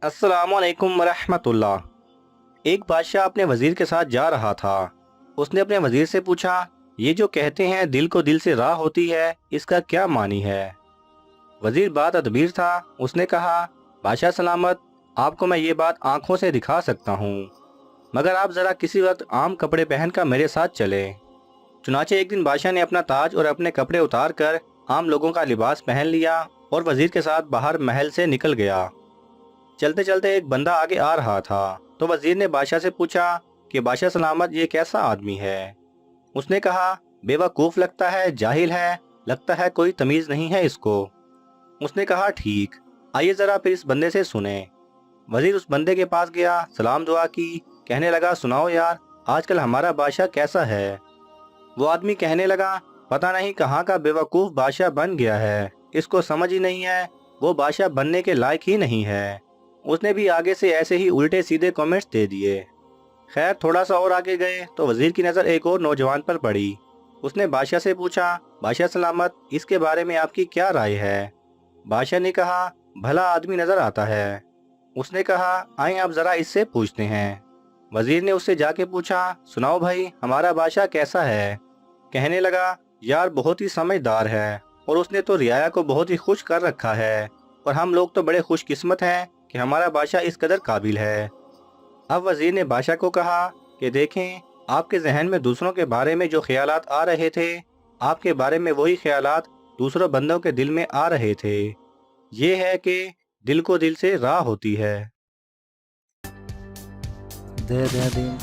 अस्सलामुअलैकुम वरहमतुल्लाह। एक बादशाह अपने वजीर के साथ जा रहा था। उसने अपने वजीर से पूछा, ये जो कहते हैं दिल को दिल से राह होती है, इसका क्या मानी है। वजीर बात अदबीर था। उसने कहा, बादशाह सलामत, आपको मैं ये बात आंखों से दिखा सकता हूँ, मगर आप ज़रा किसी वक्त आम कपड़े पहनकर मेरे साथ चले। चुनाचे एक दिन बादशाह ने अपना ताज और अपने कपड़े उतार कर आम लोगों का लिबास पहन लिया और वजीर के साथ बाहर महल से निकल गया। चलते चलते एक बंदा आगे आ रहा था, तो वजीर ने बादशाह से पूछा कि बादशाह सलामत, ये कैसा आदमी है। उसने कहा, बेवकूफ़ लगता है, जाहिल है, लगता है कोई तमीज़ नहीं है इसको। उसने कहा, ठीक, आइए ज़रा फिर इस बंदे से सुने। वजीर उस बंदे के पास गया, सलाम दुआ की, कहने लगा, सुनाओ यार, आजकल हमारा बादशाह कैसा है। वो आदमी कहने लगा, पता नहीं कहाँ का बेवकूफ़ बादशाह बन गया है, इसको समझ ही नहीं है, वो बादशाह बनने के लायक ही नहीं है। उसने भी आगे से ऐसे ही उल्टे सीधे कमेंट्स दे दिए। खैर, थोड़ा सा और आगे गए तो वजीर की नज़र एक और नौजवान पर पड़ी। उसने बादशाह से पूछा, बादशाह सलामत, इसके बारे में आपकी क्या राय है। बादशाह ने कहा, भला आदमी नज़र आता है। उसने कहा, आइए आप ज़रा इससे पूछते हैं। वजीर ने उससे जाके पूछा, सुनाओ भाई, हमारा बादशाह कैसा है। कहने लगा, यार बहुत ही समझदार है और उसने तो रियाया को बहुत ही खुश कर रखा है, और हम लोग तो बड़े खुशकिस्मत हैं कि हमारा बादशाह इस कदर काबिल है। अब वजीर ने बादशाह को कहा कि देखें, आपके जहन में दूसरों के बारे में जो ख्यालात आ रहे थे, आपके बारे में वही ख्यालात दूसरों बंदों के दिल में आ रहे थे। ये है कि दिल को दिल से राह होती है। दे दे दिन